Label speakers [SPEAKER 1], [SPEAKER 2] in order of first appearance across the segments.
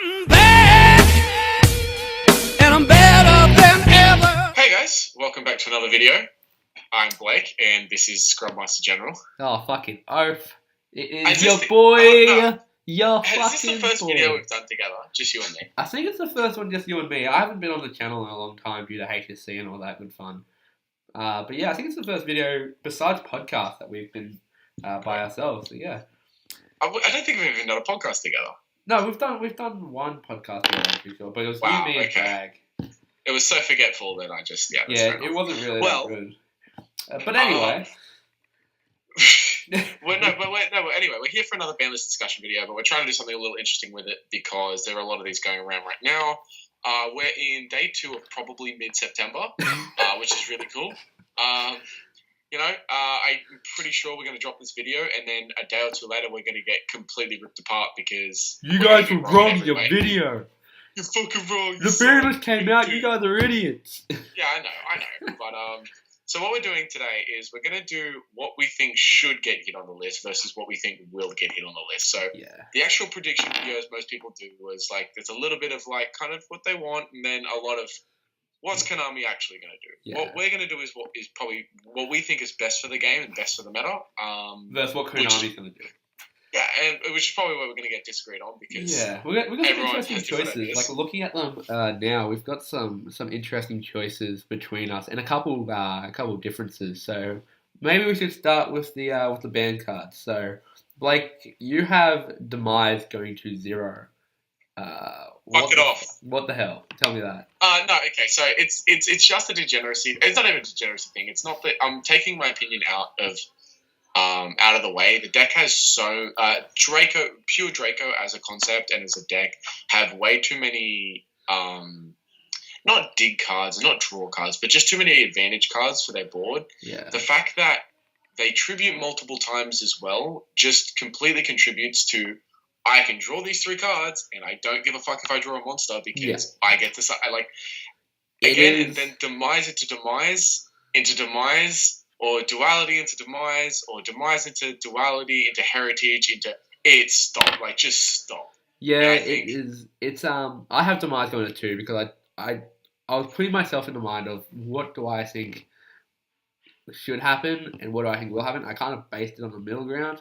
[SPEAKER 1] I'm back, and I'm better than ever.
[SPEAKER 2] Hey guys, welcome back to another video. I'm Blake, and this is Scrubmaster General.
[SPEAKER 3] Oh, fucking oath. It is
[SPEAKER 2] Is
[SPEAKER 3] your
[SPEAKER 2] this
[SPEAKER 3] boy.
[SPEAKER 2] Is
[SPEAKER 3] Your
[SPEAKER 2] this
[SPEAKER 3] fucking
[SPEAKER 2] the first
[SPEAKER 3] boy.
[SPEAKER 2] video we've done together? Just you and me?
[SPEAKER 3] I think it's the first one, just you and me. I haven't been on the channel in a long time due to HSC and all that good fun. But yeah, I think it's the first video besides podcast that we've been by ourselves. So yeah.
[SPEAKER 2] I don't think we've even done a podcast together.
[SPEAKER 3] No, we've done one podcast together, I'm pretty sure, but it was
[SPEAKER 2] Wow,
[SPEAKER 3] you, me, and
[SPEAKER 2] okay.
[SPEAKER 3] Drag.
[SPEAKER 2] It was so forgetful that I just, that's
[SPEAKER 3] Yeah,
[SPEAKER 2] fair
[SPEAKER 3] it
[SPEAKER 2] enough.
[SPEAKER 3] wasn't really
[SPEAKER 2] Well,
[SPEAKER 3] that good. But anyway.
[SPEAKER 2] Anyway, we're here for another Banlist discussion video, but we're trying to do something a little interesting with it because there are a lot of these going around right now. We're in day 2 of probably mid-September, which is really cool. I'm pretty sure we're going to drop this video, and then a day or two later, we're going to get completely ripped apart because
[SPEAKER 3] You guys were wrong in your video.
[SPEAKER 2] You're fucking wrong.
[SPEAKER 3] The Banlist came out, you guys are idiots.
[SPEAKER 2] Yeah, I know. But so what we're doing today is we're going to do what we think should get hit on the list versus what we think will get hit on the list. So the actual prediction videos most people do was like there's a little bit of like kind of what they want, and then a lot of what's Konami actually going to do.
[SPEAKER 3] Yeah.
[SPEAKER 2] What we're going to do is what is probably what we think is best for the game and best for the meta.
[SPEAKER 3] That's what Konami's going to do.
[SPEAKER 2] Yeah, and which is probably what we're going to get disagreed on because
[SPEAKER 3] we got some
[SPEAKER 2] everyone
[SPEAKER 3] interesting
[SPEAKER 2] has different
[SPEAKER 3] choices.
[SPEAKER 2] ideas.
[SPEAKER 3] Like looking at them now, we've got some interesting choices between us and a couple differences. So maybe we should start with the band cards. So Blake, you have Demise going to 0.
[SPEAKER 2] Fuck it off.
[SPEAKER 3] What the hell? Tell me that.
[SPEAKER 2] No, okay, so it's just a degeneracy. It's not even a degeneracy thing. It's not that I'm taking my opinion out of the way. The deck has pure Draco as a concept and as a deck have way too many not dig cards and not draw cards, but just too many advantage cards for their board.
[SPEAKER 3] Yeah.
[SPEAKER 2] The fact that they tribute multiple times as well just completely contributes to I can draw these 3 cards and I don't give a fuck if I draw a monster because I get to and then demise into demise or duality into demise or demise into duality into heritage into just stop.
[SPEAKER 3] Yeah, it is. It's I have Demise going to 2 because I was putting myself in the mind of what do I think should happen and what do I think will happen. I kind of based it on the middle ground.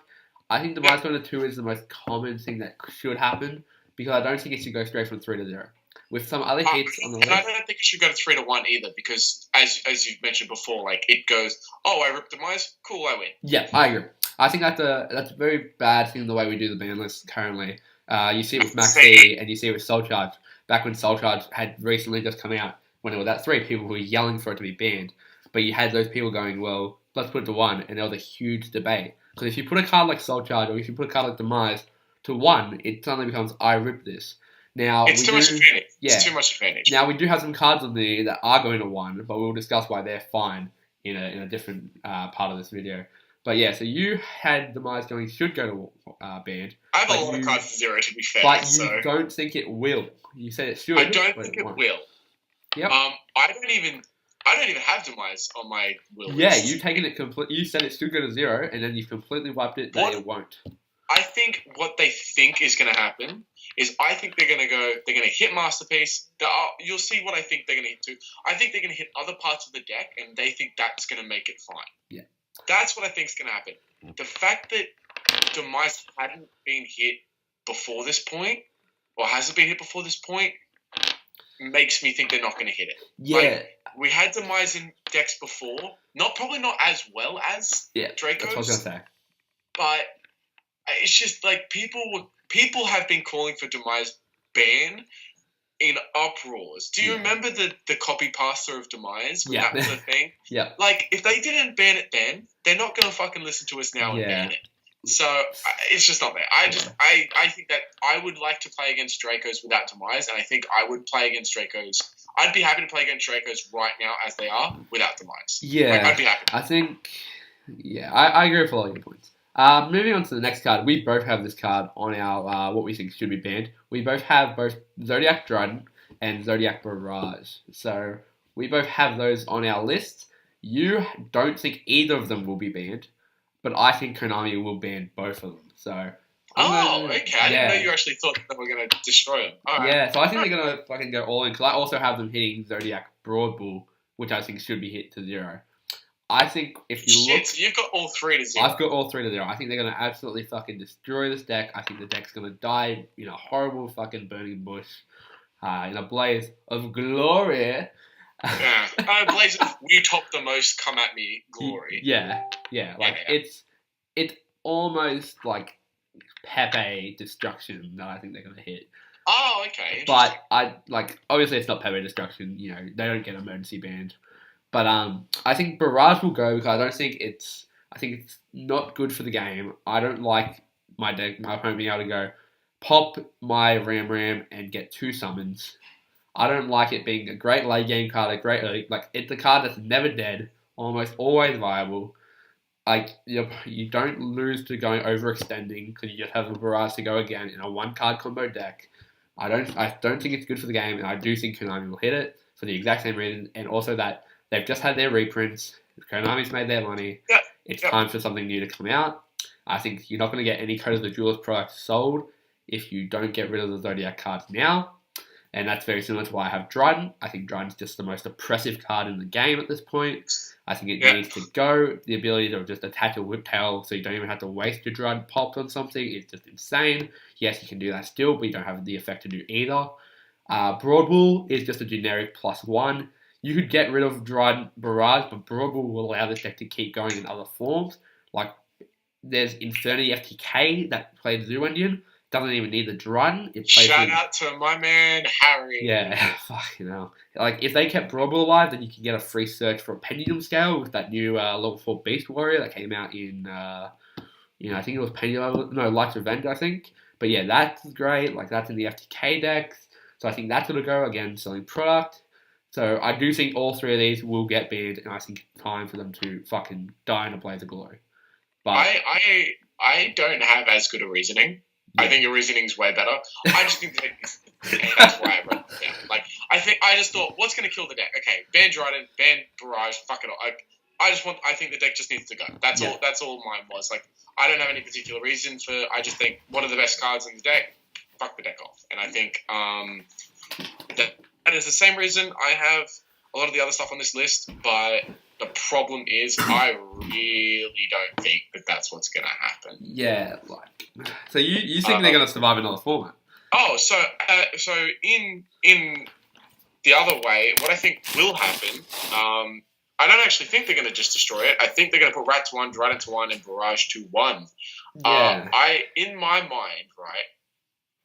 [SPEAKER 3] I think Demise going to 2 is the most common thing that should happen because I don't think it should go straight from 3 to 0. With some other hits on the list.
[SPEAKER 2] And I don't think it should go to 3 to 1 either because, as you've mentioned before, like it goes, oh, I ripped Demise, cool, I win.
[SPEAKER 3] Yeah, I agree. I think that's a very bad thing the way we do the ban list currently. You see it with Max C and you see it with Soul Charge. Back when Soul Charge had recently just come out, when it was at 3, people were yelling for it to be banned. But you had those people going, well, let's put it to 1, and there was a huge debate. Because if you put a card like Soul Charge or if you put a card like Demise to 1, it suddenly becomes, I rip this. Now,
[SPEAKER 2] it's too much advantage.
[SPEAKER 3] Yeah.
[SPEAKER 2] It's too much advantage.
[SPEAKER 3] Now, we do have some cards on there that are going to 1, but we'll discuss why they're fine in a different part of this video. But yeah, so you had Demise should go to banned.
[SPEAKER 2] I have a lot of cards to 0, to be fair.
[SPEAKER 3] But you don't think it will. You said it should.
[SPEAKER 2] I don't think it will.
[SPEAKER 3] Yep.
[SPEAKER 2] I don't even have Demise on my will list.
[SPEAKER 3] Yeah, you've taken it completely. You said it should go to 0, and then you've completely wiped it that it won't.
[SPEAKER 2] I think what they think is going to happen is I think they're going to hit Masterpiece. You'll see what I think they're going to hit too. I think they're going to hit other parts of the deck, and they think that's going to make it fine.
[SPEAKER 3] Yeah.
[SPEAKER 2] That's what I think is going to happen. The fact that Demise hadn't been hit before this point, or hasn't been hit before this point, makes me think they're not going to hit it.
[SPEAKER 3] Yeah.
[SPEAKER 2] Like, we had Demise in decks before. Probably not as well as Draco's.
[SPEAKER 3] That's what I was going to say.
[SPEAKER 2] But it's just like people have been calling for Demise ban in uproars. Do you remember the copy pass-through of Demise when that was a thing?
[SPEAKER 3] Yeah.
[SPEAKER 2] Like, if they didn't ban it then, they're not going to fucking listen to us now and ban it. So, it's just not there. I think that I would like to play against Dracos without Demise, and I think I would play against Dracos. I'd be happy to play against Dracos right now as they are without Demise.
[SPEAKER 3] Yeah.
[SPEAKER 2] Like, I'd be happy.
[SPEAKER 3] I think, I agree with all your points. Moving on to the next card, we both have this card on our what we think should be banned. We both have both Zodiac Dryden and Zodiac Barrage. So we both have those on our list. You don't think either of them will be banned, but I think Konami will ban both of them. So
[SPEAKER 2] Okay. I didn't know
[SPEAKER 3] Yeah.
[SPEAKER 2] you actually thought that we were going to destroy them. All right.
[SPEAKER 3] Yeah, so I think they're going to fucking go all in, because I also have them hitting Zodiac Broad Bull, which I think should be hit to 0. I think if you
[SPEAKER 2] Shit,
[SPEAKER 3] look...
[SPEAKER 2] so you've got all 3 to 0.
[SPEAKER 3] I've got all 3 to 0. I think they're going to absolutely fucking destroy this deck. I think the deck's going to die in a horrible fucking burning bush, in a blaze of glory.
[SPEAKER 2] Yeah. Blaze, you top the most, come at me, glory.
[SPEAKER 3] Yeah. Like, it's almost like Pepe destruction that I think they're going to hit.
[SPEAKER 2] Oh, okay.
[SPEAKER 3] But obviously it's not Pepe destruction. They don't get emergency banned. But I think Barrage will go, because I think it's not good for the game. I don't like my opponent being able to go pop my Ram and get 2 summons. I don't like it being a great late game card, it's a card that's never dead, almost always viable. Like, you don't lose to going overextending, because you just have a Barrage to go again in a 1-card combo deck. I don't think it's good for the game, and I do think Konami will hit it for the exact same reason, and also that they've just had their reprints. Konami's made their money.
[SPEAKER 2] Yeah.
[SPEAKER 3] It's time for something new to come out. I think you're not going to get any Code of the Jewelers products sold if you don't get rid of the Zodiac cards now. And that's very similar to why I have Dryden. I think Dryden's just the most oppressive card in the game at this point. I think it needs to go. The ability to just attach a Whiptail so you don't even have to waste your Dryden popped on something is just insane. Yes, you can do that still, but you don't have the effect to do either. Broad Bull is just a generic +1. You could get rid of Dryden Barrage, but Broad Bull will allow this deck to keep going in other forms. Like, there's Infernity FTK that plays Zoo Indian. Doesn't even need the Dryden.
[SPEAKER 2] Shout out to my man, Harry.
[SPEAKER 3] Yeah, fucking hell. Like, if they kept Broad Bull alive, then you can get a free search for a Pendulum Scale with that new level 4 Beast Warrior that came out in, I think it was Light's Revenge, I think. But yeah, that's great. Like, that's in the FTK decks. So I think that's going to go, again, selling product. So I do think all 3 of these will get banned, and I think it's time for them to fucking die in a blaze of glory. But
[SPEAKER 2] I don't have as good a reasoning. Yeah. I think your reasoning's way better. I just think and that's why I wrote it down. Like, I just thought, what's going to kill the deck? Okay, ban Dryden, ban Barrage, fuck it all. I think the deck just needs to go. That's all mine was. Like, I don't have any particular reason for. I just think one of the best cards in the deck. Fuck the deck off, and I think that is the same reason I have a lot of the other stuff on this list. But the problem is, I really don't think that that's what's going to happen.
[SPEAKER 3] Yeah, so you think they're going to survive another format?
[SPEAKER 2] Oh, so in the other way, what I think will happen, I don't actually think they're going to just destroy it. I think they're going to put Rat to 1, Dryden to 1, and Barrage to 1.
[SPEAKER 3] Yeah.
[SPEAKER 2] In my mind, right,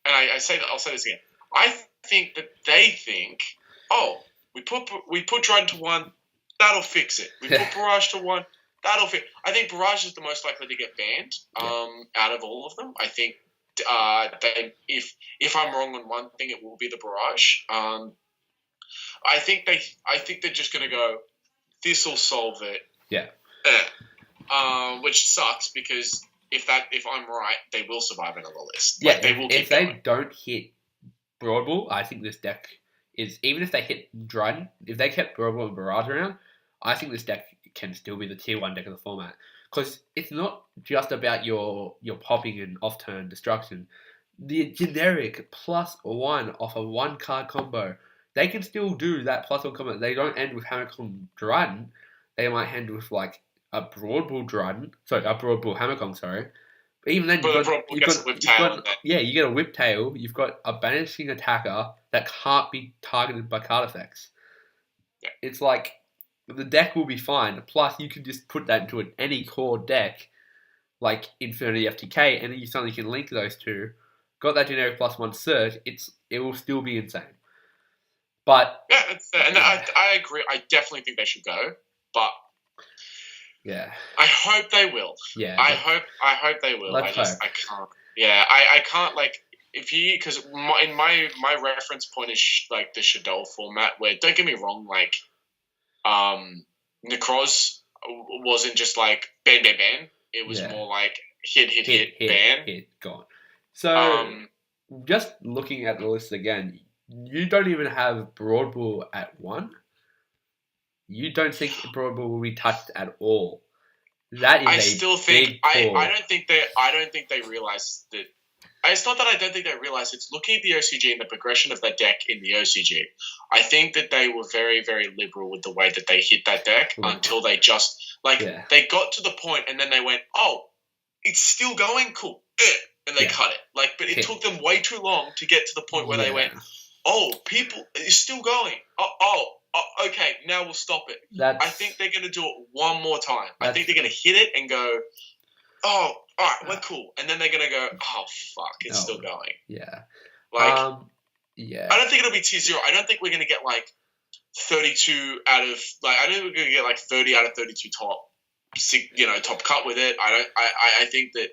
[SPEAKER 2] and I'll say this again. I think that they think, we put Dryden to 1, that'll fix it. We put Barrage to 1, that'll fix. I think Barrage is the most likely to get banned out of all of them. I think if I'm wrong on one thing, it will be the Barrage. I think they're just going to go, this will solve it.
[SPEAKER 3] Yeah.
[SPEAKER 2] Which sucks, because if I'm right, they will survive another list.
[SPEAKER 3] Yeah,
[SPEAKER 2] like, they will.
[SPEAKER 3] If they don't hit Broad Bull, I think this deck is, even if they hit Dryden, if they kept Broad Bull and Barrage around, I think this deck can still be the tier 1 deck of the format. Because it's not just about your popping and off-turn destruction. The generic +1 off a 1-card combo, they can still do that +1 combo. They don't end with Hammerkong Dryden. They might end with like a Broad Bull Dryden. Sorry, a Broad Bull Hammerkong, sorry. But even then, you get a Whiptail. You've got a banishing attacker that can't be targeted by card effects.
[SPEAKER 2] Yeah.
[SPEAKER 3] It's like, the deck will be fine. Plus, you can just put that into any core deck, like Infinity FTK, and then you suddenly can link those two. Got that generic +1 search. It will still be insane. But
[SPEAKER 2] and I agree. I definitely think they should go. But
[SPEAKER 3] yeah,
[SPEAKER 2] I hope they will.
[SPEAKER 3] Yeah,
[SPEAKER 2] I hope they will. I can't. Yeah, I can't, like, because in my reference point is like the Shadow format, where, don't get me wrong, like, Necroz wasn't just like ban, it was more like hit, ban.
[SPEAKER 3] Hit, gone. So, just looking at the list again, you don't even have Broad Bull at 1. You don't think Broad Bull will be touched at all. That is
[SPEAKER 2] I don't think they realize that it's not that I don't think they realize. It's looking at the OCG and the progression of that deck in the OCG. I think that they were very, very liberal with the way that they hit that deck until they just they got to the point and then they went, oh, it's still going, cool, and they cut it. But it took them way too long to get to the point where they went, oh, it's still going. Okay, now we'll stop it. I think they're going to do it one more time. I think they're going to hit it and go, oh, all right, we're cool. And then they're going to go, oh, fuck, it's still going.
[SPEAKER 3] Yeah.
[SPEAKER 2] I don't think it'll be tier 0. I don't think we're going to get, 32 out of, I don't think we're going to get, 30 out of 32 top cut with it. I think that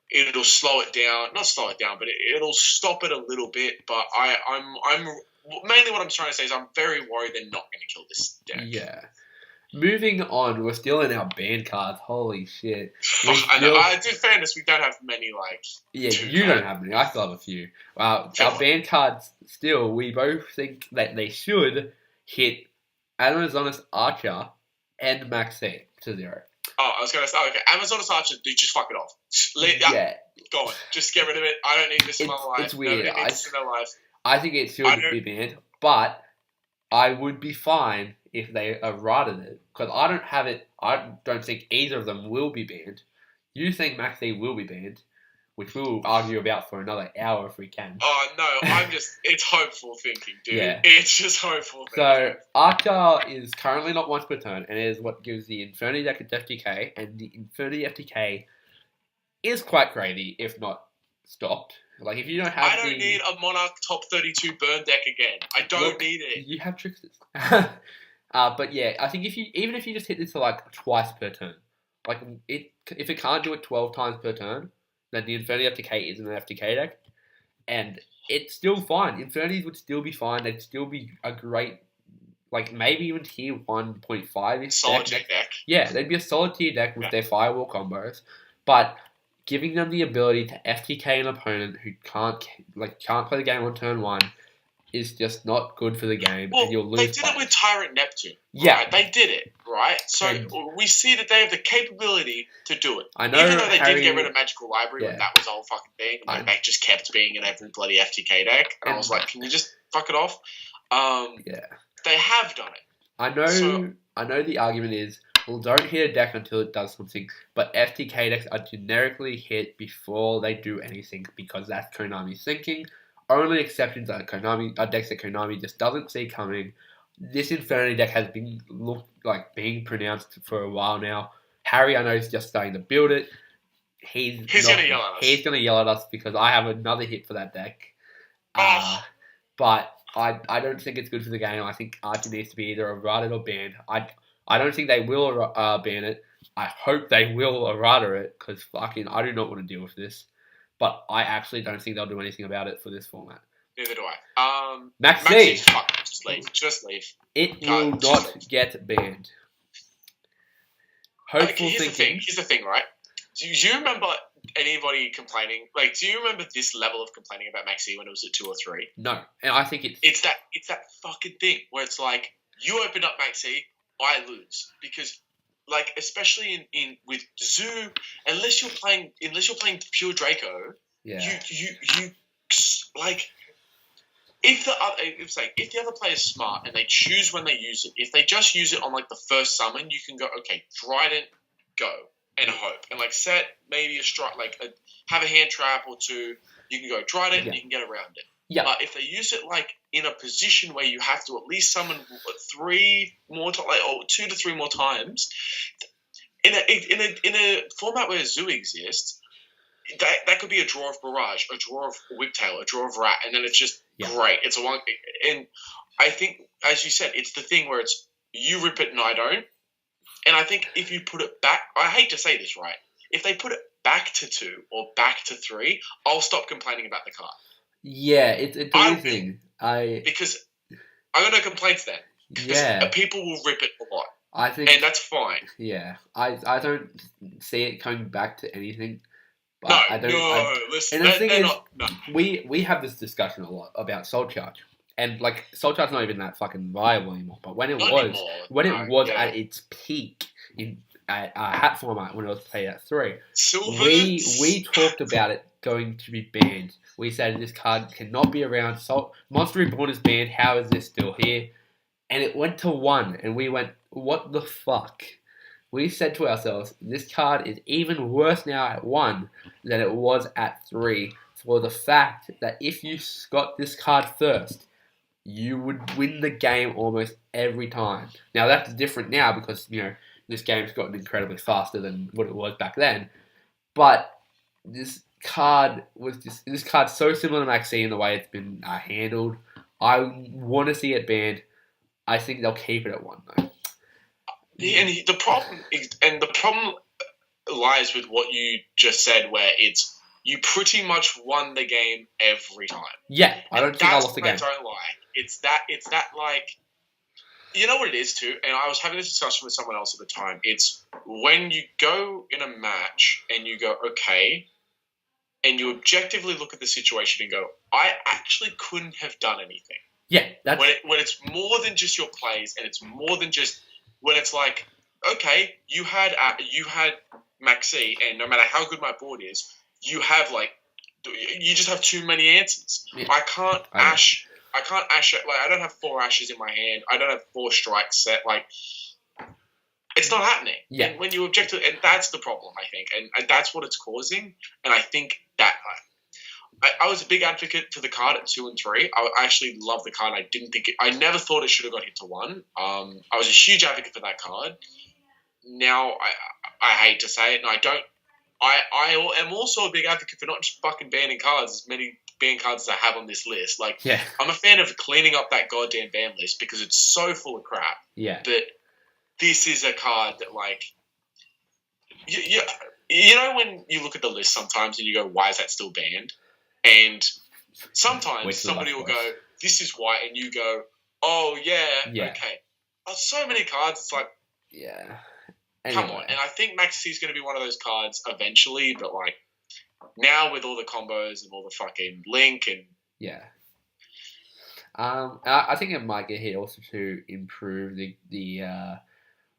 [SPEAKER 2] it'll slow it down. Not slow it down, but it'll stop it a little bit. But I'm mainly what I'm trying to say is I'm very worried they're not going to kill this deck.
[SPEAKER 3] Yeah. Moving on, we're still in our banned cards. Holy shit.
[SPEAKER 2] I know. In fairness, we don't have many,
[SPEAKER 3] Yeah, you don't have many. I still have a few. Our banned cards, still, we both think that they should hit Amazonas Archer and Max C to 0.
[SPEAKER 2] Oh, I was going to say, okay, Amazonas Archer, dude, just fuck it off. Go on. Just get rid of it. I don't need this in my life.
[SPEAKER 3] It's weird.
[SPEAKER 2] Nobody needs this in their life.
[SPEAKER 3] I think it should be banned, but I would be fine if they errated it, because I don't have it. I don't think either of them will be banned. You think Max C will be banned, which we'll argue about for another hour if we can.
[SPEAKER 2] Oh, no, it's hopeful thinking, dude.
[SPEAKER 3] Yeah.
[SPEAKER 2] It's just hopeful thinking.
[SPEAKER 3] So, Archer is currently not once per turn, and it is what gives the Infinity deck its FTK, and the Infinity FTK is quite crazy, if not stopped. If you don't have
[SPEAKER 2] I don't need a Monarch top 32 burn deck again. I don't need it.
[SPEAKER 3] You have Tricksters. But yeah, I think if you just hit this for twice per turn, if it can't do it 12 times per turn, then the Infinity FTK isn't an FTK deck, and it's still fine. Infinities would still be fine. They'd still be a great, maybe even tier 1.5
[SPEAKER 2] solid deck.
[SPEAKER 3] Yeah, they'd be a solid tier deck with their firewall combos, but giving them the ability to FTK an opponent who can't play the game on turn 1 is just not good for the game, and you'll lose.
[SPEAKER 2] They did it with Tyrant Neptune.
[SPEAKER 3] Yeah,
[SPEAKER 2] right? They did it, right? So we see that they have the capability to do it.
[SPEAKER 3] I know,
[SPEAKER 2] even though they did get rid of Magical Library, when that was the whole fucking thing. They just kept being in every bloody FTK deck, and I was like, can you just fuck it off? They have done it.
[SPEAKER 3] I know the argument is, well, don't hit a deck until it does something, but FTK decks are generically hit before they do anything because that's Konami's thinking. Only exceptions are decks that Konami just doesn't see coming. This Infinity deck has been being pronounced for a while now. Harry, I know, is just starting to build it. He's going to yell at us. He's going to yell at us because I have another hit for that deck. But I don't think it's good for the game. I think Archer needs to be either errated or banned. I don't think they will ban it. I hope they will errata it because I do not want to deal with this. But I actually don't think they'll do anything about it for this format.
[SPEAKER 2] Neither do I.
[SPEAKER 3] Max C.
[SPEAKER 2] Just leave.
[SPEAKER 3] It will not get banned. Hopeful thinking.
[SPEAKER 2] Here's the thing, right? Do you remember anybody complaining? Do you remember this level of complaining about Max C when it was at 2 or 3?
[SPEAKER 3] No, and I think
[SPEAKER 2] it's that fucking thing where it's you open up Max C, I lose because. Especially in with Zoo, unless you're playing pure Draco, you if the other player's smart and they choose when they use it, if they just use it on the first summon, you can go Trident, go and hope and set maybe a strike have a hand trap or two, you can go Trident and you can get around it.
[SPEAKER 3] Yeah.
[SPEAKER 2] But if they use it in a position where you have to at least summon 3 more or 2 to 3 more times, in a format where Zoo exists, that could be a draw of Barrage, a draw of Whiptail, a draw of Rat, and then it's just great. It's a one, and I think, as you said, it's the thing where it's you rip it and I don't. And I think if you put it back, I hate to say this, right? If they put it back to 2 or back to 3, I'll stop complaining about the card.
[SPEAKER 3] Yeah, it's a good thing.
[SPEAKER 2] Because I got no complaints then.
[SPEAKER 3] Yeah.
[SPEAKER 2] People will rip it a lot.
[SPEAKER 3] And
[SPEAKER 2] that's fine.
[SPEAKER 3] Yeah. I don't see it coming back to anything. But
[SPEAKER 2] listen.
[SPEAKER 3] And the thing is, we have this discussion a lot about Soul Charge. And Soul Charge's not even that fucking viable anymore. But when it was at its peak in at hat format when it was played at 3.
[SPEAKER 2] Silvers.
[SPEAKER 3] We talked about it going to be banned. We said this card cannot be around. Monster Reborn is banned. How is this still here? And it went to 1, and we went, what the fuck? We said to ourselves, this card is even worse now at 1 than it was at 3, for the fact that if you got this card first, you would win the game almost every time. Now that's different now because, this game's gotten incredibly faster than what it was back then. But this card's so similar to Maxi in the way it's been handled. I want to see it banned. I think they'll keep it at 1 though.
[SPEAKER 2] And the problem lies with what you just said, where it's you pretty much won the game every time.
[SPEAKER 3] Yeah, I don't think I lost the game.
[SPEAKER 2] That's what I don't like. It's that like, you know what it is too. And I was having this discussion with someone else at the time. It's when you go in a match and you go, okay, and you objectively look at the situation and go, I actually couldn't have done anything.
[SPEAKER 3] Yeah, that's
[SPEAKER 2] when it's more than just your plays, and it's more than just when it's like, okay, you had Maxi, and no matter how good my board is, you just have too many answers.
[SPEAKER 3] Yeah.
[SPEAKER 2] I can't ash it. Like, I don't have 4 ashes in my hand. I don't have 4 strikes set. Like, it's not happening.
[SPEAKER 3] Yeah.
[SPEAKER 2] And when you object to it, and that's the problem, I think, and that's what it's causing. And I think that I was a big advocate for the card at 2 and 3. I actually love the card. I never thought it should have got hit to 1. I was a huge advocate for that card. Now I hate to say it, and I don't. I am also a big advocate for not just fucking banning cards, as many ban cards as I have on this list. Like,
[SPEAKER 3] yeah.
[SPEAKER 2] I'm a fan of cleaning up that goddamn ban list because it's so full of crap.
[SPEAKER 3] Yeah.
[SPEAKER 2] But this is a card that, like, you know when you look at the list sometimes and you go, why is that still banned? And sometimes somebody will go, this is why, and you go, oh, yeah. Okay. So many cards, it's like,
[SPEAKER 3] yeah.
[SPEAKER 2] Anyway. Come on. And I think Maxi is going to be one of those cards eventually, but, like, now with all the combos and all the fucking link and...
[SPEAKER 3] Yeah. I think it might get hit also to improve the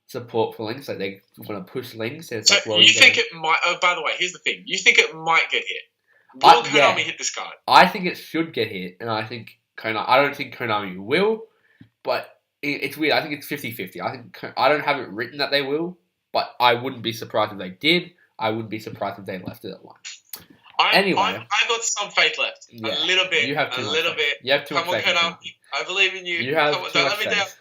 [SPEAKER 3] support for links. Like, they want to push links. So
[SPEAKER 2] you think it might... Oh, by the way, here's the thing. You think it might get hit. Will Konami hit this card?
[SPEAKER 3] I think it should get hit, and I don't think Konami will, but it's weird. I think it's 50-50. I don't have it written that they will, but I wouldn't be surprised if they did. I wouldn't be surprised if they left it at 1. Anyway.
[SPEAKER 2] I got some faith left. Yeah, a little bit.
[SPEAKER 3] You have too
[SPEAKER 2] a
[SPEAKER 3] much
[SPEAKER 2] little
[SPEAKER 3] faith.
[SPEAKER 2] bit.
[SPEAKER 3] You have too much faith.
[SPEAKER 2] Come on, Konami. I believe in you.
[SPEAKER 3] You have
[SPEAKER 2] Come on,
[SPEAKER 3] too
[SPEAKER 2] don't
[SPEAKER 3] much
[SPEAKER 2] let me down.
[SPEAKER 3] faith.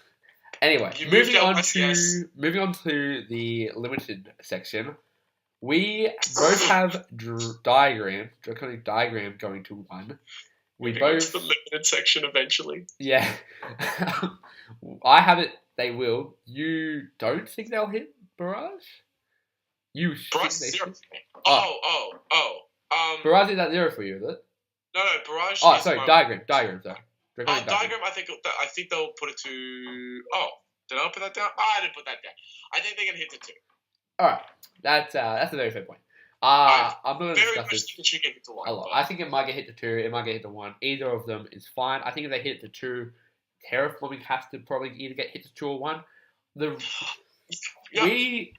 [SPEAKER 3] Anyway, moving on to the limited section. We both have draconic diagram going to 1. We both
[SPEAKER 2] the limited section eventually.
[SPEAKER 3] Yeah. I have it. They will. You don't think they'll hit Barrage? You
[SPEAKER 2] Barrage
[SPEAKER 3] think they
[SPEAKER 2] 0.
[SPEAKER 3] should? Barrage is at 0 for you, is it?
[SPEAKER 2] No, Barrage.
[SPEAKER 3] Oh, sorry, diagram. Sorry.
[SPEAKER 2] Diagram. I think they'll put it to. Oh, did I put that down? Oh, I didn't put that down. I think they can hit it 2.
[SPEAKER 3] All right, that's a very fair point. I'm not going to
[SPEAKER 2] very
[SPEAKER 3] discuss
[SPEAKER 2] much
[SPEAKER 3] this
[SPEAKER 2] get hit to 1.
[SPEAKER 3] a lot. I think it might get hit to 2. It might get hit to 1. Either of them is fine. I think if they hit it to 2, Terraforming has to probably either get hit to 2 or 1.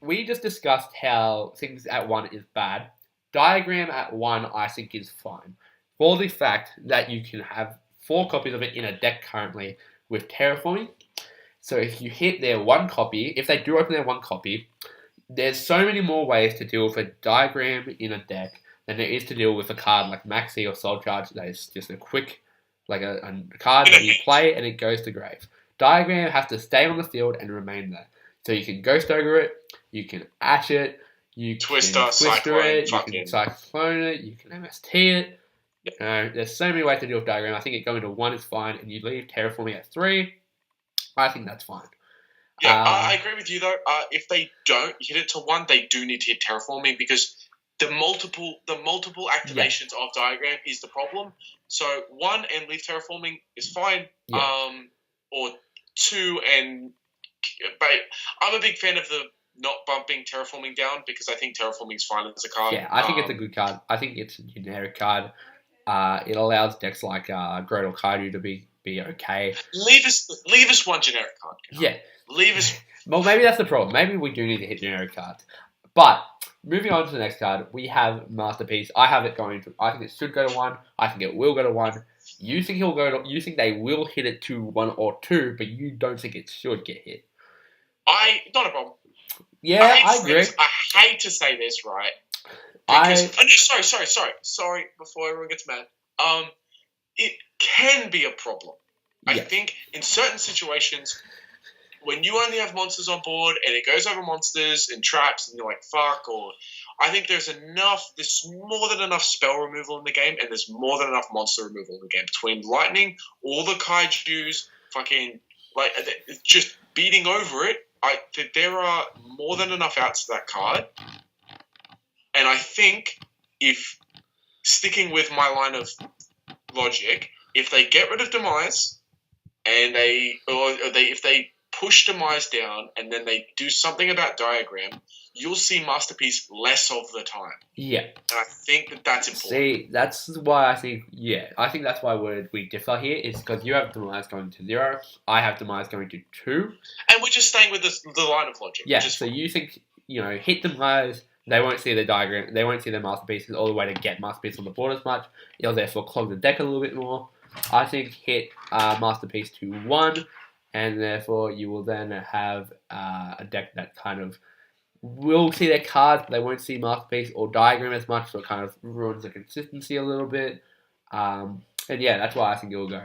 [SPEAKER 3] We just discussed how things at 1 is bad. Diagram at 1, I think, is fine. For the fact that you can have 4 copies of it in a deck currently with Terraforming. So if you hit their 1 copy, if they do open their 1 copy, there's so many more ways to deal with a diagram in a deck than there is to deal with a card like Maxi or Soul Charge that is just a quick, like a card that you play and it goes to grave. Diagram has to stay on the field and remain there. So you can Ghost Ogre it, you can Ash it, you can Twister it, you can Cyclone it, you can MST it. There's so many ways to deal with Diagram. I think it going to 1 is fine, and you leave Terraforming at 3. I think that's fine.
[SPEAKER 2] Yeah, I agree with you though. If they don't hit it to 1, they do need to hit Terraforming because the multiple activations of Diagram is the problem. So 1 and leave Terraforming is fine.
[SPEAKER 3] Yeah.
[SPEAKER 2] Or 2 and... But I'm a big fan of the not bumping Terraforming down because I think Terraforming is fine as a card.
[SPEAKER 3] Yeah, I think it's a good card. I think it's a generic card. It allows decks like Great or Kaiju to be be okay.
[SPEAKER 2] Leave us one generic card.
[SPEAKER 3] Yeah.
[SPEAKER 2] Leave us.
[SPEAKER 3] Well, maybe that's the problem. Maybe we do need to hit generic cards. But moving on to the next card, we have Masterpiece. I have it going to. I think it should go to 1. I think it will go to 1. You think he'll go to? You think they will hit it to 1 or 2, but you don't think it should get hit.
[SPEAKER 2] Not a problem.
[SPEAKER 3] Yeah, I agree.
[SPEAKER 2] I hate to say this, right? Sorry. Before everyone gets mad, it can be a problem.
[SPEAKER 3] Yeah.
[SPEAKER 2] I think in certain situations, when you only have monsters on board and it goes over monsters and traps, and you're like, fuck, or I think there's more than enough spell removal in the game, and there's more than enough monster removal in the game between lightning, all the kaijus, fucking like just beating over it. There are more than enough outs to that card. And I think if sticking with my line of logic, if they get rid of Demise and if they push Demise down and then they do something about Diagram, you'll see Masterpiece less of the time.
[SPEAKER 3] Yeah.
[SPEAKER 2] And I think that's important.
[SPEAKER 3] See, that's why I think that's why we differ here, is because you have Demise going to 0, I have Demise going to 2.
[SPEAKER 2] And we're just staying with the line of logic.
[SPEAKER 3] Yeah, so you think, hit Demise, they won't see the diagram, they won't see their Masterpieces all the way to get Masterpiece on the board as much. It'll therefore clog the deck a little bit more. I think hit Masterpiece to 1, and therefore you will then have a deck that kind of will see their cards, but they won't see Masterpiece or Diagram as much, so it kind of ruins the consistency a little bit. And yeah, that's why I think it will go.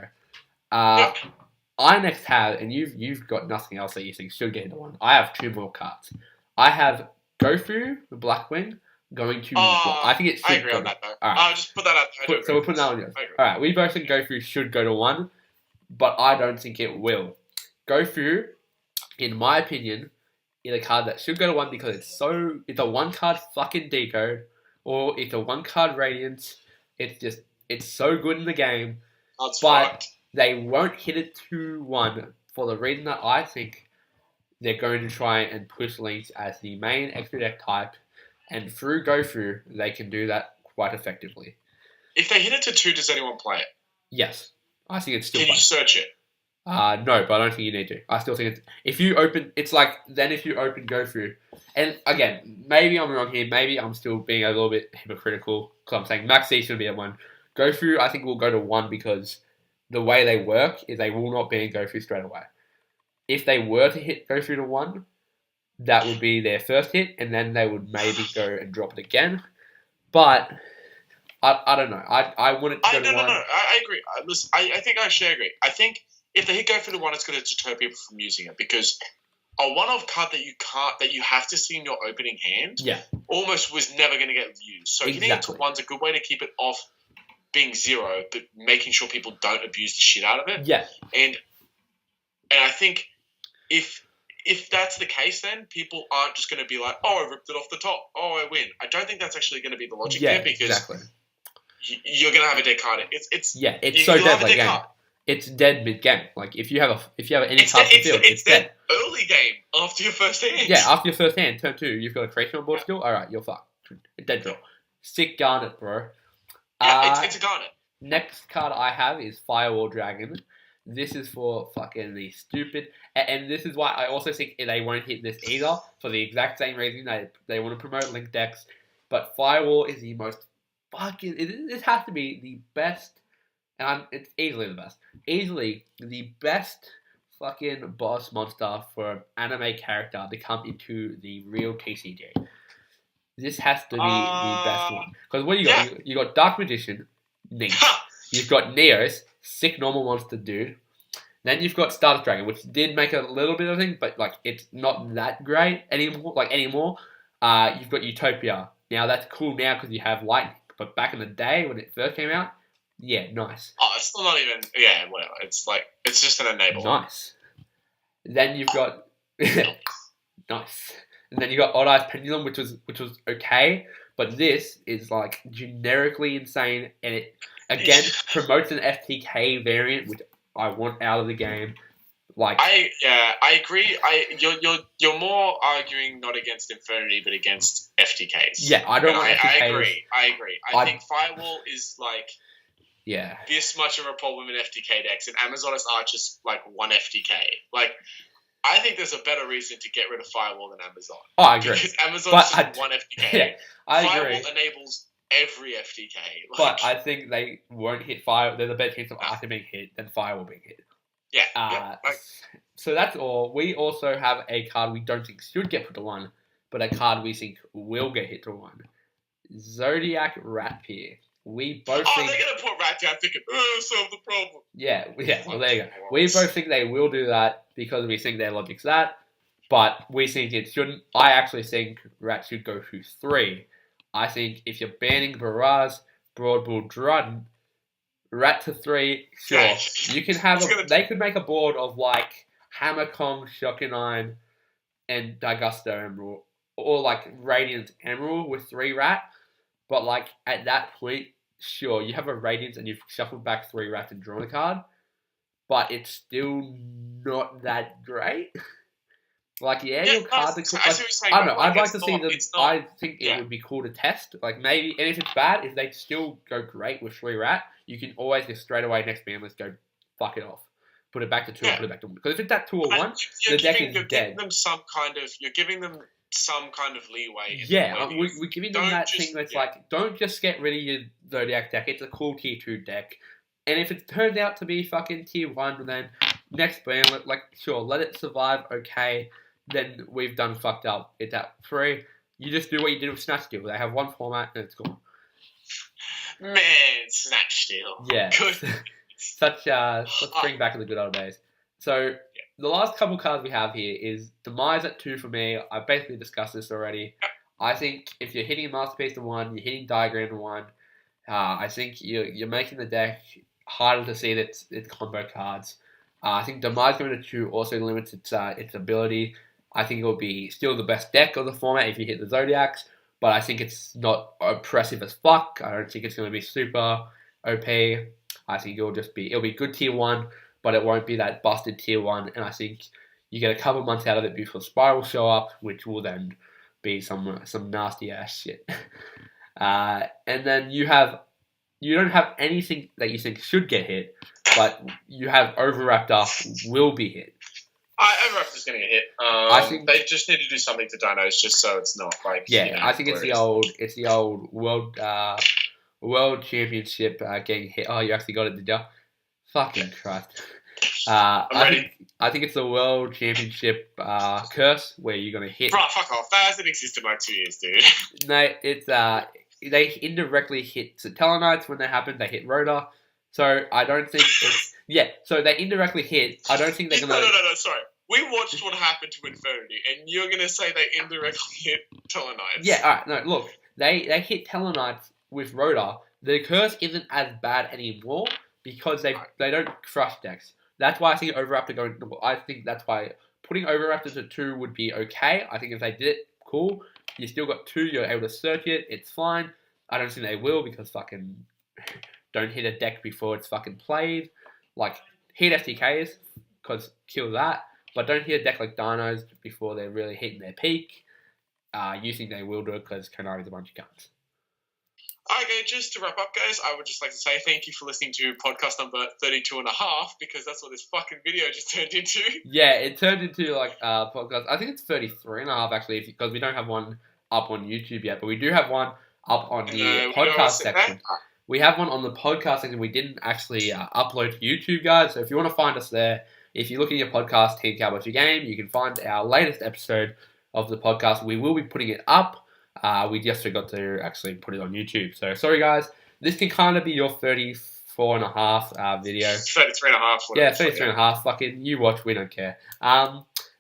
[SPEAKER 3] I next have, and you've got nothing else that you think should get into 1. I have 2 more cards. I have Gofu, the Blackwing, going to. I think it should.
[SPEAKER 2] I agree on that though.
[SPEAKER 3] All right.
[SPEAKER 2] I'll just put that out.
[SPEAKER 3] So we'll put that on yours. All right, we both think Gofu should go to 1, but I don't think it will. Gofu, in my opinion, is a card that should go to 1 because it's a 1-card fucking decode, or it's a 1-card Radiance. It's so good in the game.
[SPEAKER 2] That's
[SPEAKER 3] but
[SPEAKER 2] fucked.
[SPEAKER 3] They won't hit it to 1 for the reason that I think they're going to try and push Lynx as the main extra deck type, and through Gofu, they can do that quite effectively.
[SPEAKER 2] If they hit it to 2, does anyone play it?
[SPEAKER 3] Yes. I think it's still
[SPEAKER 2] Can you search it?
[SPEAKER 3] No, but I don't think you need to. I still think if you open Gofu, and again, maybe I'm wrong here, maybe I'm still being a little bit hypocritical, because I'm saying Max C should be at 1. Gofu, I think, will go to 1 because the way they work is they will not ban Gofu straight away. If they were to hit Gofu to 1, that would be their first hit, and then they would maybe go and drop it again. But I don't know. I want it to go to 1.
[SPEAKER 2] No. I agree. Listen, I think I should agree. I think if they hit Gofu to 1, it's going to deter people from using it, because a one-off card that you have to see in your opening hand, almost was never going to get used. So hitting it to 1's a good way to keep it off being 0, but making sure people don't abuse the shit out of it.
[SPEAKER 3] Yeah.
[SPEAKER 2] And I think if that's the case, then people aren't just going to be like, oh, I ripped it off the top. Oh, I win. I don't think that's actually going to be the logic there, because you're going to have a dead card. It's
[SPEAKER 3] so dead late game. It's dead mid game. Like if you have any card in the field, it's dead.
[SPEAKER 2] Early game after your first hand.
[SPEAKER 3] Yeah, after your first hand, turn 2, you've got a creation on board still. All right, you're fucked. Dead draw. Sick Garnet, bro.
[SPEAKER 2] Yeah, it's a Garnet.
[SPEAKER 3] Next card I have is Firewall Dragon. This is for fucking the stupid, and this is why I also think they won't hit this either, for the exact same reason they want to promote link decks. But Firewall is the most fucking. This has to be the best, and it's easily the best. Easily the best fucking boss monster for an anime character to come into the real TCG. This has to be the best one. Because what you got? You got Dark Magician, Nink. You've got Neos, sick normal monster dude. Then you've got Stardust Dragon, which did make a little bit of a thing, but like it's not that great anymore. You've got Utopia. Now that's cool now because you have Lightning. But back in the day when it first came out, yeah, nice.
[SPEAKER 2] Oh, it's still not even. Yeah, whatever. It's just an enable.
[SPEAKER 3] Nice. Then you've got nice. And then you got Odd Eyes Pendulum, which was okay, but this is like generically insane, and it again promotes an FTK variant, which I want out of the game. Like
[SPEAKER 2] I agree. You're more arguing not against Infinity, but against FTKs.
[SPEAKER 3] Yeah, I don't want FTKs.
[SPEAKER 2] I agree. I think Firewall is like this much of a problem in FTK decks, and Amazoness Archers like 1 FTK. Like, I think there's a better reason to get rid of Firewall than Amazon.
[SPEAKER 3] Oh, I agree.
[SPEAKER 2] Because Amazon is just 1 FTK.
[SPEAKER 3] Yeah, I
[SPEAKER 2] Firewall
[SPEAKER 3] agree.
[SPEAKER 2] enables every FTK.
[SPEAKER 3] But I think they won't hit Fire. There's a better chance of Archer being hit than Firewall being hit.
[SPEAKER 2] Yeah.
[SPEAKER 3] So that's all. We also have a card we don't think should get put to 1, but a card we think will get hit to 1. Zodiac Rapier. We both think...
[SPEAKER 2] they're going to put Rat down thinking, solve the problem.
[SPEAKER 3] Yeah, well, there you go. We both think they will do that because we think their logic's that, but we think it shouldn't. I actually think Rat should go to 3. I think if you're banning Barrage, Broadbull, Drudden, Rat to 3, sure.
[SPEAKER 2] Yeah.
[SPEAKER 3] You can have... They could make a board of, like, Hammer Kong, Shokunine, and Daigusto Emerald, or, like, Radiant Emerald with 3 Rat, but, like, at that point... Sure, you have a Radiance and you've shuffled back 3 Rats and drawn a card, but it's still not that great. Like, your cards are cool. I don't know, I'd like to see them. I think it would be cool to test. Like, maybe, and if it's bad, if they still go great with 3 Rat, you can always just straight away next banlist go fuck it off. Put it back to 2 or put it back to 1. Because if it's at 2 or 1, the deck is dead.
[SPEAKER 2] You're giving them some kind of leeway.
[SPEAKER 3] We're giving them that thing that's like, don't just get rid of your Zodiac deck. It's a cool tier 2 deck. And if it turns out to be fucking tier 1, then next ban, like, sure, let it survive, okay. Then we've done fucked up. It's at 3. You just do what you did with Snatch Steal. They have 1 format and it's gone.
[SPEAKER 2] Man, Snatch Steal.
[SPEAKER 3] Yeah.
[SPEAKER 2] Good.
[SPEAKER 3] Let's bring back to the good old days. So, the last couple cards we have here is Demise at 2 for me. I've basically discussed this already. I think if you're hitting Masterpiece to 1, you're hitting Diagram to 1, I think you're making the deck harder to see its combo cards. I think Demise going to 2 also limits its ability. I think it will be still the best deck of the format if you hit the Zodiacs, but I think it's not oppressive as fuck. I don't think it's going to be super OP. I think it'll be good tier 1, but it won't be that busted tier 1, and I think you get a couple months out of it before Spiral show up, which will then be some nasty ass shit. And then you don't have anything that you think should get hit, but you have Overraptor will be hit.
[SPEAKER 2] Overraptor's going to get hit. I think they just need to do something to Dinos just so it's not like...
[SPEAKER 3] Yeah, I think it's the old World Championship getting hit. Oh, you actually got it, did you? Fucking Christ.
[SPEAKER 2] I'm ready.
[SPEAKER 3] I think it's the World Championship curse where you're going to hit...
[SPEAKER 2] Bro, fuck off. That hasn't existed in like 2 years, dude.
[SPEAKER 3] No, it's... they indirectly hit Tellarknights when they happen. They hit Rhoda. So I don't think it's... Yeah, so they indirectly hit. I don't think they're going to...
[SPEAKER 2] No, sorry. We watched what happened to Infernity, and you're going to say they indirectly hit Tellarknights.
[SPEAKER 3] Yeah, alright, no, look. They hit Tellarknights with Rhoda. The curse isn't as bad anymore because they don't crush decks. That's why I think Overraptor going... I think that's why putting Overraptor to 2 would be okay. I think if they did it, cool. You still got 2, you're able to search it, it's fine. I don't think they will because fucking... Don't hit a deck before it's fucking played. Like, hit FTKs, because kill that. But don't hit a deck like Dinos before they're really hitting their peak. You think they will do it because Konari's a bunch of guns.
[SPEAKER 2] Okay, just to wrap up, guys, I would just like to say thank you for listening to podcast number 32 and a half, because that's what this fucking video just turned into.
[SPEAKER 3] Yeah, it turned into, like, podcast. I think it's 33 and a half, actually, because we don't have one up on YouTube yet, but we do have one up on the podcast section. We have one on the podcast section. We didn't actually upload to YouTube, guys, so if you want to find us there, if you look in your podcast, Team Cowboys Your Game, you can find our latest episode of the podcast. We will be putting it up. We just forgot to actually put it on YouTube. So, sorry, guys. This can kind of be your 34 and a half video.
[SPEAKER 2] 33 and a half.
[SPEAKER 3] Yeah, 33 and a half. Fucking, you watch, we don't care.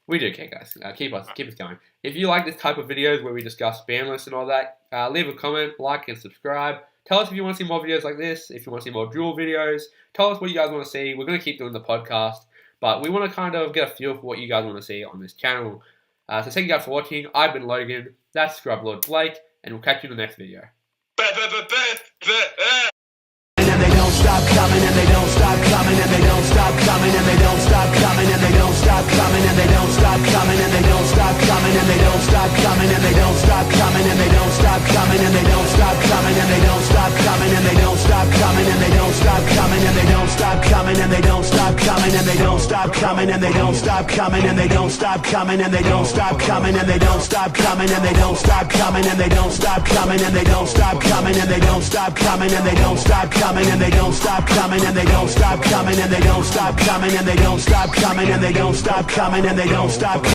[SPEAKER 3] We do care, guys. Keep us going. If you like this type of videos where we discuss ban lists and all that, leave a comment, like, and subscribe. Tell us if you want to see more videos like this, if you want to see more duel videos. Tell us what you guys want to see. We're going to keep doing the podcast, but we want to kind of get a feel for what you guys want to see on this channel. So thank you guys for watching. I've been Logan. That's Scrub Lord Blake, and we'll catch you in the next video.
[SPEAKER 1] And they don't stop coming, and they don't stop coming, and they don't stop coming, and they don't stop coming, and they don't stop coming, and they don't stop coming, and they don't stop coming, and they don't stop coming, and they don't stop coming, and they don't stop coming, and they don't stop coming, and they don't stop coming, and they don't stop coming, and they don't stop coming and they don't stop coming and they don't stop coming and they don't stop coming and they don't stop coming and they don't stop coming and they don't stop coming and they don't stop coming and they don't stop coming and they don't stop coming and they don't stop coming and they don't stop coming and they don't stop coming and they don't stop coming and they don't stop coming and they don't stop coming and they don't stop